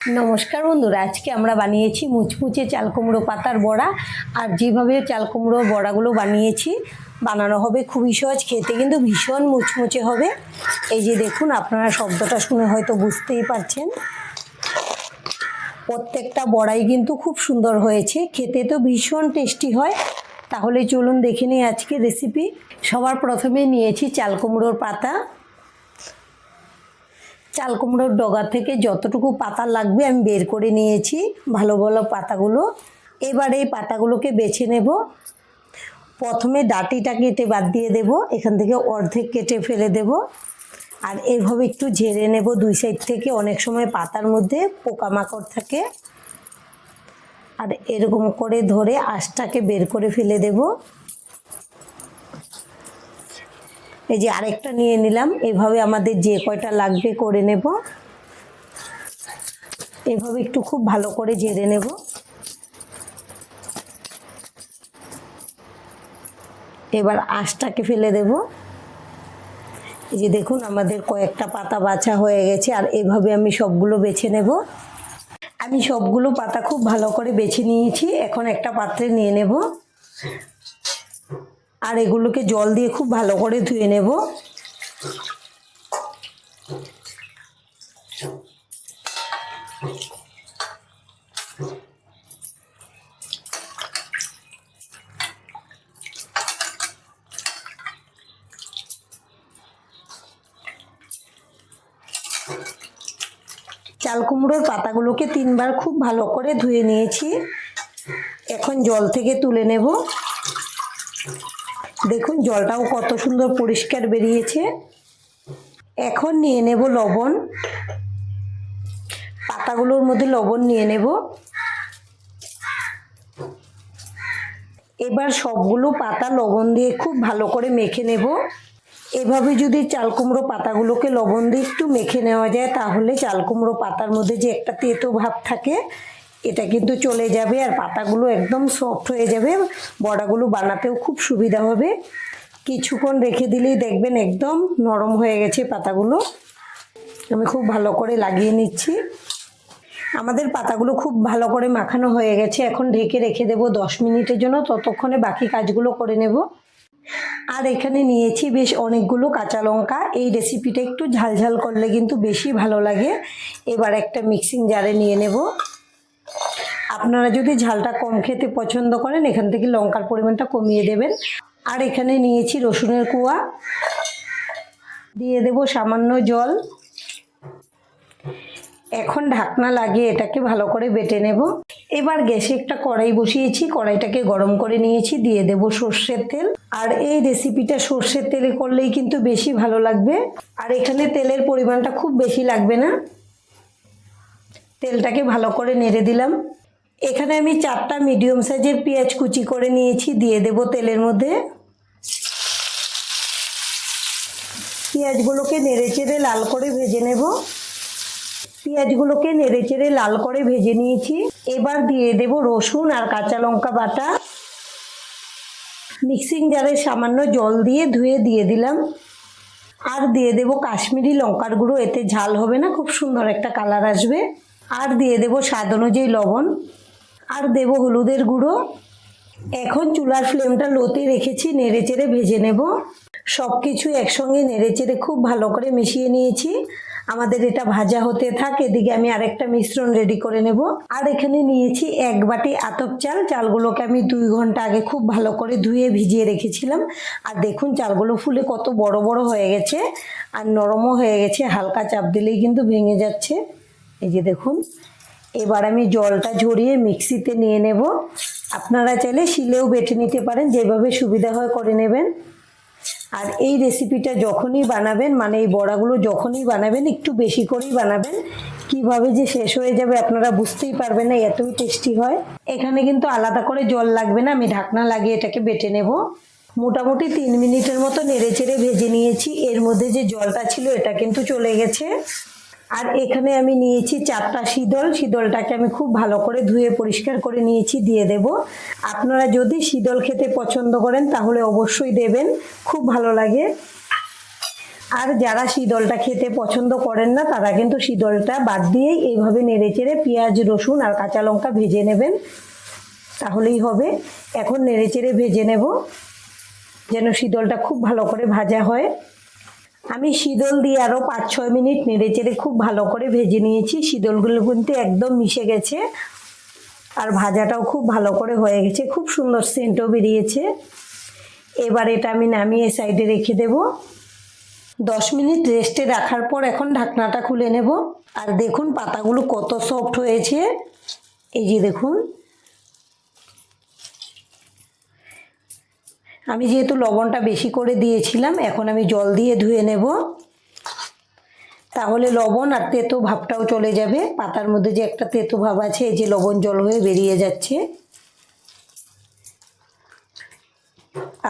নমস্কার বন্ধুরা, আজকে আমরা বানিয়েছি মুচমুচে চাল কুমড়ো পাতার বড়া। আর যেভাবে চাল কুমড়োর বড়াগুলো বানিয়েছি বানানো হবে খুবই সহজ, খেতে কিন্তু ভীষণ মুচমুচে হবে। এই যে দেখুন, আপনারা শব্দটা শুনে হয়তো বুঝতেই পারছেন। প্রত্যেকটা বড়াই কিন্তু খুব সুন্দর হয়েছে, খেতে তো ভীষণ টেস্টি হয়। তাহলে চলুন দেখে নিই আজকে রেসিপি। সবার প্রথমে নিয়েছি চাল কুমড়োর পাতা। চাল কুমড়োর ডগা থেকে যতটুকু পাতা লাগবে আমি বের করে নিয়েছি, ভালো ভালো পাতাগুলো। এবার এই পাতাগুলোকে বেছে নেব। প্রথমে ডাঁটিটা কেটে বাদ দিয়ে দেব, এখান থেকে অর্ধেক কেটে ফেলে দেব। আর এইভাবে একটু ঝেড়ে নেব দুই সাইড থেকে। অনেক সময় পাতার মধ্যে পোকামাকড় থাকে, আর এরকম করে ধরে আঁশটাকে বের করে ফেলে দেব। এই যে আরেকটা নিয়ে নিলাম। এভাবে আমাদের যে কয়টা লাগবে করে নেব। এভাবে একটু খুব ভালো করে ঝেড়ে নেব। এবার আঁশটাকে ফেলে দেব। এই যে দেখুন, আমাদের কয়েকটা পাতা বাছা হয়ে গেছে। আর এভাবে আমি সবগুলো বেছে নেব। আমি সবগুলো পাতা খুব ভালো করে বেছে নিয়েছি। এখন একটা পাত্রে নিয়ে নেব, আর এগুলোকে জল দিয়ে খুব ভালো করে ধুয়ে নেব। চাল কুমড়োর পাতাগুলোকে 3 বার খুব ভালো করে ধুয়ে নিয়েছি। এখন জল থেকে তুলে নেব। দেখুন জলটাও কত সুন্দর পরিষ্কার বেরিয়েছে। এখন নিয়ে নেব লবণ। পাতাগুলোর মধ্যে লবণ নিয়ে নেব। এবার সবগুলো পাতা লবণ দিয়ে খুব ভালো করে মেখে নেব। এভাবে যদি চাল কুমড়ো পাতাগুলোকে লবণ দিয়ে একটু মেখে নেওয়া যায়, তাহলে চাল কুমড়ো পাতার মধ্যে যে একটা তেতো ভাব থাকে এটা কিন্তু চলে যাবে, আর পাতাগুলো একদম সফট হয়ে যাবে। বড়াগুলো বানাতেও খুব সুবিধা হবে। কিছুক্ষণ রেখে দিলেই দেখবেন একদম নরম হয়ে গেছে পাতাগুলো। আমি খুব ভালো করে লাগিয়ে নিচ্ছি। আমাদের পাতাগুলো খুব ভালো করে মাখানো হয়ে গেছে। এখন ঢেকে রেখে দেব 10 মিনিটের জন্য, ততক্ষণে বাকি কাজগুলো করে নেব। আর এখানে নিয়েছি বেশ অনেকগুলো কাঁচা লঙ্কা। এই রেসিপিটা একটু ঝালঝাল করলে কিন্তু বেশি ভালো লাগে। এবার একটা মিক্সিং জারে নিয়ে নেব। আপনারা যদি ঝালটা কম খেতে পছন্দ করেন, এখান থেকে লঙ্কার পরিমাণটা কমিয়ে দেবেন। আর এখানে নিয়েছি রসুনের কোয়া, দিয়ে দেব সামান্য জল। এখন ঢাকনা লাগিয়ে এটাকে ভালো করে বেটে নেব। এবার গ্যাসে একটা কড়াই বসিয়েছি, কড়াইটাকে গরম করে নিয়েছি। দিয়ে দেব সর্ষের তেল। আর এই রেসিপিটা সর্ষের তেলে করলেই কিন্তু বেশি ভালো লাগবে। আর এখানে তেলের পরিমাণটা খুব বেশি লাগবে না। তেলটাকে ভালো করে নেড়ে দিলাম। এখানে আমি 4টা মিডিয়াম সাইজের পেঁয়াজ কুচি করে নিয়েছি, দিয়ে দেব তেলের মধ্যে। পেঁয়াজগুলোকে নেড়েচেড়ে লাল করে ভেজে নেব। পেঁয়াজগুলোকে নেড়েচেড়ে লাল করে ভেজে নিয়েছি। এবার দিয়ে দেব রসুন আর কাঁচা লঙ্কা বাটা। মিক্সিং জারে সামান্য জল দিয়ে ধুয়ে দিয়ে দিলাম। আর দিয়ে দেব কাশ্মীরি লঙ্কার গুঁড়ো, এতে ঝাল হবে না, খুব সুন্দর একটা কালার আসবে। আর দিয়ে দেব স্বাদ অনুযায়ী লবণ। আর দেব হলুদের গুঁড়ো। এখন চুলার ফ্লেমটা লোতে রেখেছি, নেড়েচেড়ে ভেজে নেব। সব কিছু একসঙ্গে নেড়েচেড়ে খুব ভালো করে মিশিয়ে নিয়েছি। আমাদের এটা ভাজা হতে থাকে, এদিকে আমি আরেকটা মিশ্রণ রেডি করে নেব। আর এখানে নিয়েছি 1 বাটি আতপ চাল। চালগুলোকে আমি 2 ঘন্টা আগে খুব ভালো করে ধুয়ে ভিজিয়ে রেখেছিলাম। আর দেখুন চালগুলো ফুলে কত বড় বড় হয়ে গেছে, আর নরমও হয়ে গেছে। হালকা চাপ দিলেই কিন্তু ভেঙে যাচ্ছে। এই যে দেখুন। এবার আমি জলটা ঝরিয়ে মিক্সিতে নিয়ে নেব। আপনারা চাইলে শিলেও বেটে নিতে পারেন, যেভাবে সুবিধা হয় করে নেবেন। আর এই রেসিপিটা যখনই বানাবেন, মানে এই বড়াগুলো যখনই বানাবেন, একটু বেশি করেই বানাবেন। কিভাবে যে শেষ হয়ে যাবে আপনারা বুঝতেই পারবেন না, এতই টেস্টি হয়। এখানে কিন্তু আলাদা করে জল লাগবে না। আমি ঢাকনা লাগিয়ে এটাকে বেটে নেব। মোটামুটি 3 মিনিটের মতো নেড়েচেড়ে ভেজে নিয়েছি। এর মধ্যে যে জলটা ছিল এটা কিন্তু চলে গেছে। আর এখানে আমি নিয়েছি 4টা শীতল। শীতলটাকে আমি খুব ভালো করে ধুয়ে পরিষ্কার করে নিয়েছি, দিয়ে দেব। আপনারা যদি শীতল খেতে পছন্দ করেন তাহলে অবশ্যই দেবেন, খুব ভালো লাগে। আর যারা শীতলটা খেতে পছন্দ করেন না তারা কিন্তু শীতলটা বাদ দিয়েই এইভাবে নেড়েচেড়ে পেঁয়াজ রসুন আর কাঁচা লঙ্কা ভেজে নেবেন, তাহলেই হবে। এখন নেড়েচেড়ে ভেজে নেব যেন শীতলটা খুব ভালো করে ভাজা হয়। আমি শীতল দিয়ে আরও 5-6 মিনিট নেড়েচেড়ে খুব ভালো করে ভেজে নিয়েছি। শীতলগুলো কিন্তু একদম মিশে গেছে আর ভাজাটাও খুব ভালো করে হয়ে গেছে, খুব সুন্দর সেন্টও বেরিয়েছে। এবার এটা আমি নামিয়ে সাইডে রেখে দেব। 10 মিনিট রেস্টে রাখার পর এখন ঢাকনাটা খুলে নেব। আর দেখুন পাতাগুলো কত সফট হয়েছে, এই যে দেখুন। আমি যেহেতু লবণটা বেশি করে দিয়েছিলাম, এখন আমি জল দিয়ে ধুয়ে নেব, তাহলে লবণ আর তেতো ভাবটাও চলে যাবে। পাতার মধ্যে যে একটা তেতো ভাব আছে, এই যে লবণ জল হয়ে বেরিয়ে যাচ্ছে।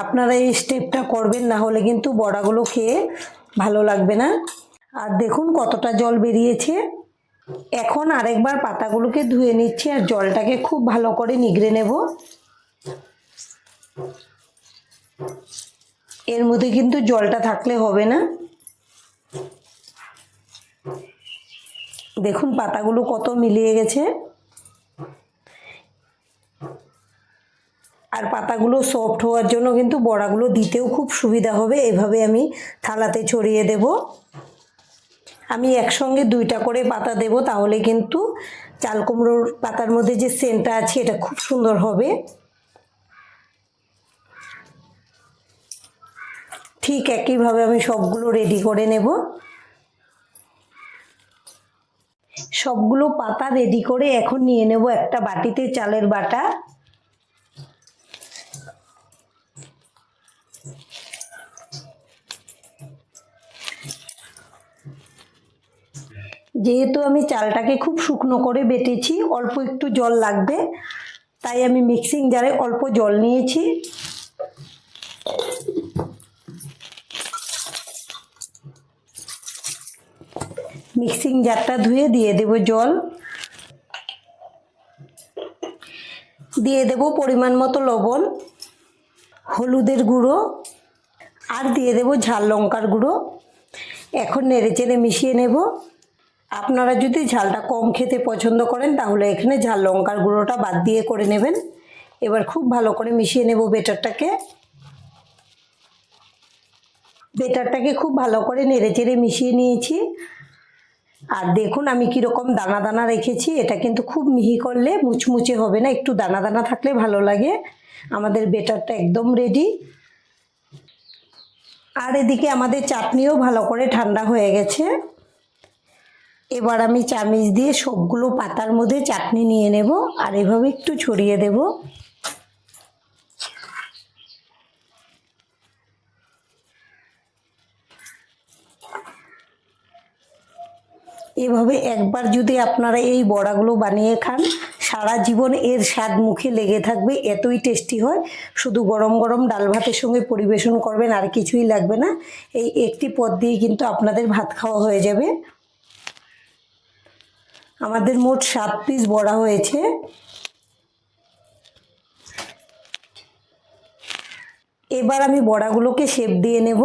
আপনারা এই স্টেপটা করবেন, না হলে কিন্তু বড়াগুলো খেয়ে ভালো লাগবে না। আর দেখুন কতটা জল বেরিয়েছে। এখন আরেকবার পাতাগুলোকে ধুয়ে নিচ্ছি আর জলটাকে খুব ভালো করে নিগড়ে নেব। এর মধ্যে কিন্তু জলটা থাকলে হবে না। দেখুন পাতাগুলো কত মিলিয়ে গেছে। আর পাতাগুলো সফট হওয়ার জন্য কিন্তু বড়াগুলো দিতেও খুব সুবিধা হবে। এভাবে আমি থালাতে ছড়িয়ে দেব। আমি একসঙ্গে 2টা করে পাতা দেব, তাহলে কিন্তু চাল কুমড়োর পাতার মধ্যে যে সেন্টটা আছে এটা খুব সুন্দর হবে। ঠিক একইভাবে আমি সবগুলো রেডি করে নেব। সবগুলো পাতা রেডি করে এখন নিয়ে নেব একটা বাটিতে চালের বাটা। যেহেতু আমি চালটাকে খুব শুকনো করে বেটেছি, অল্প একটু জল লাগবে, তাই আমি মিক্সিং জারে অল্প জল নিয়েছি। মিক্সিং জারটা ধুয়ে দিয়ে দেব জল, দিয়ে দেব পরিমাণ মতো লবণ, হলুদের গুঁড়ো আর দিয়ে দেব ঝাল লঙ্কার গুঁড়ো। এখন নেড়েচেড়ে মিশিয়ে নেব। আপনারা যদি ঝালটা কম খেতে পছন্দ করেন তাহলে এখানে ঝাল লঙ্কার গুঁড়োটা বাদ দিয়ে করে নেবেন। এবার খুব ভালো করে মিশিয়ে নেব বেটারটাকে খুব ভালো করে নেড়েচেড়ে মিশিয়ে নিয়েছি। আর দেখুন আমি কীরকম দানা দানা রেখেছি। এটা কিন্তু খুব মিহি করলে মুচমুচে হবে না, একটু দানা দানা থাকলে ভালো লাগে। আমাদের বেটারটা একদম রেডি। আর এদিকে আমাদের চাটনিও ভালো করে ঠান্ডা হয়ে গেছে। এবার আমি চামচ দিয়ে সবগুলো পাতার মধ্যে চাটনি নিয়ে নেব আর এভাবে একটু ছড়িয়ে দেব। এভাবে একবার যদি আপনারা এই বড়াগুলো বানিয়ে খান, সারা জীবন এর স্বাদ মুখে লেগে থাকবে, এতই টেস্টি হয়। শুধু গরম গরম ডাল ভাতের সঙ্গে পরিবেশন করবেন, আর কিছুই লাগবে না। এই একটি পদ দিয়ে কিন্তু আপনাদের ভাত খাওয়া হয়ে যাবে। আমাদের মোট 7 পিস বড়া হয়েছে। এবার আমি বড়াগুলোকে শেপ দিয়ে নেব।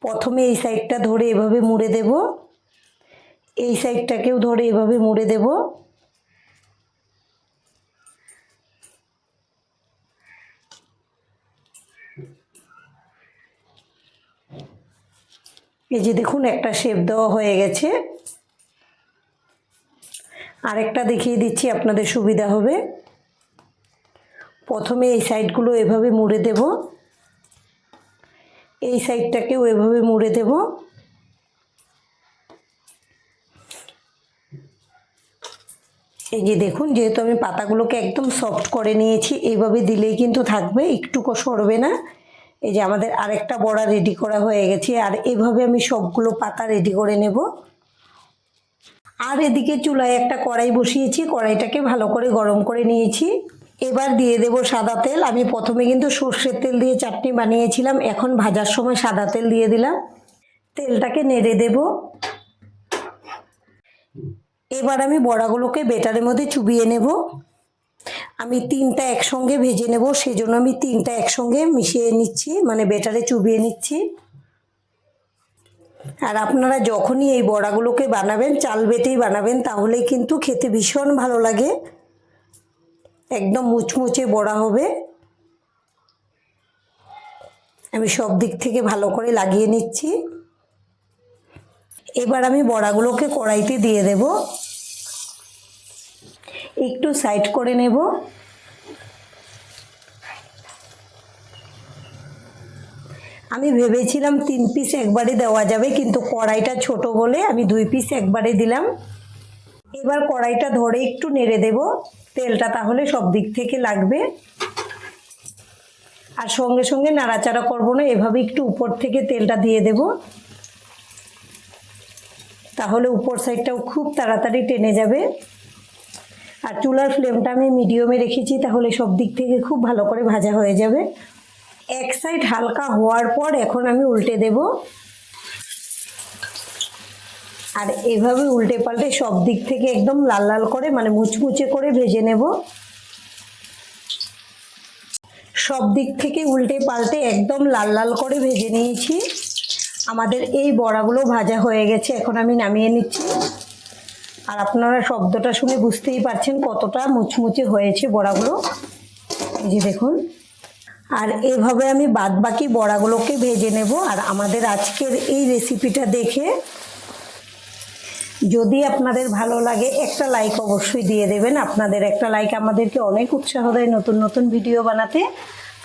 প্রথমে এই সাইডটা ধরে এভাবে মুড়ে দেব, এই সাইডটাকেও ধরে এভাবে মুড়ে দেব। এই যে দেখুন একটা শেপ দেওয়া হয়ে গেছে। আরেকটা দেখিয়ে দিচ্ছি আপনাদের সুবিধা হবে। প্রথমে এই সাইডগুলো এভাবে মুড়ে দেব, এই সাইডটাকেও এভাবে মুড়ে দেব। এই যে দেখুন, যেহেতু আমি পাতাগুলোকে একদম সফট করে নিয়েছি, এইভাবে দিলেই কিন্তু থাকবে, একটুকু সরবে না। এই যে আমাদের আরেকটা বড়া রেডি করা হয়ে গেছে। আর এভাবে আমি সবগুলো পাতা রেডি করে নেব। আর এদিকে চুলায় একটা কড়াই বসিয়েছি, কড়াইটাকে ভালো করে গরম করে নিয়েছি। এবার দিয়ে দেব সাদা তেল। আমি প্রথমে কিন্তু সর্ষের তেল দিয়ে চাটনি বানিয়েছিলাম, এখন ভাজার সময় সাদা তেল দিয়ে দিলাম। তেলটাকে নেড়ে দেব। এবার আমি বড়াগুলোকে বেটারের মধ্যে চুবিয়ে নেব। আমি 3টা একসঙ্গে ভেজে নেব, সেজন্য আমি 3টা একসঙ্গে মিশিয়ে নিচ্ছি, মানে বেটারে চুবিয়ে নিচ্ছি। আর আপনারা যখনই এই বড়াগুলোকে বানাবেন চাল বেটেই বানাবেন, তাহলে কিন্তু খেতে ভীষণ ভালো লাগে, একদম মুচমুচে বড়া হবে। আমি সব দিক থেকে ভালো করে লাগিয়ে নিচ্ছি। এবার আমি বড়াগুলোকে কড়াইতে দিয়ে দেব, একটু সাইড করে নেব। আমি ভেবেছিলাম 3 পিস একবারে দেওয়া যাবে, কিন্তু কড়াইটা ছোট বলে আমি 2 পিস একবারে দিলাম। এবার কড়াইটা ধরে একটু নেড়ে দেব, তেলটা তাহলে সব দিক থেকে লাগবে। আর সঙ্গে সঙ্গে নাড়াচাড়া করব না, এভাবে একটু উপর থেকে তেলটা দিয়ে দেব, তাহলে উপর সাইডটাও খুব তাড়াতাড়ি টেনে যাবে। আর চুলার ফ্লেমটা আমি মিডিয়ামে রেখেছি, তাহলে সব দিক থেকে খুব ভালো করে ভাজা হয়ে যাবে। এক সাইড হালকা হওয়ার পর এখন আমি উল্টে দেব, আর এভাবে উল্টে পাল্টে সব দিক থেকে একদম লাল লাল করে মানে মুচমুচে করে ভেজে নেব। সব দিক থেকে উল্টে পাল্টে একদম লাল লাল করে ভেজে নিয়েছি। আমাদের এই বড়াগুলো ভাজা হয়ে গেছে, এখন আমি নামিয়ে নিচ্ছি। আর আপনারা শব্দটা শুনে বুঝতেই পারছেন কতটা মুচমুচে হয়েছে বড়াগুলো, এই যে দেখুন। আর এভাবে আমি বাদবাকি বড়াগুলোকে ভেজে নেব। আর আমাদের আজকের এই রেসিপিটা দেখে যদি আপনাদের ভালো লাগে একটা লাইক অবশ্যই দিয়ে দেবেন। আপনাদের একটা লাইক আমাদেরকে অনেক উৎসাহ দেয় নতুন নতুন ভিডিও বানাতে।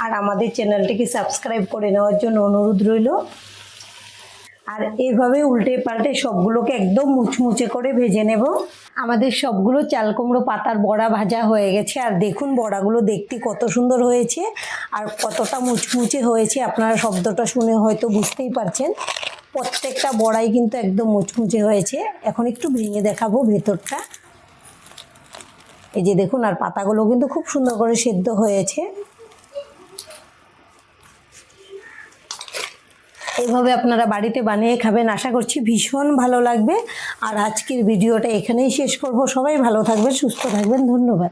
আর আমাদের চ্যানেলটিকে সাবস্ক্রাইব করে নেওয়ার জন্য অনুরোধ রইল। আর এইভাবে উল্টে পাল্টে সবগুলোকে একদম মুচমুচে করে ভেজে নেব। আমাদের সবগুলো চাল কুমড়ো পাতার বড়া ভাজা হয়ে গেছে। আর দেখুন বড়াগুলো দেখতে কত সুন্দর হয়েছে আর কতটা মুচমুচে হয়েছে, আপনারা শব্দটা শুনে হয়তো বুঝতেই পারছেন। প্রত্যেকটা বড়াই কিন্তু একদম মুচমুচে হয়েছে। এখন একটু ভেঙে দেখাবো ভেতরটা, এই যে দেখুন। আর পাতাগুলো কিন্তু খুব সুন্দর করে সেদ্ধ হয়েছে। এইভাবে আপনারা বাড়িতে বানিয়ে খাবেন, আশা করছি ভীষণ ভালো লাগবে। আর আজকের ভিডিওটা এখানেই শেষ করব। সবাই ভালো থাকবেন, সুস্থ থাকবেন, ধন্যবাদ।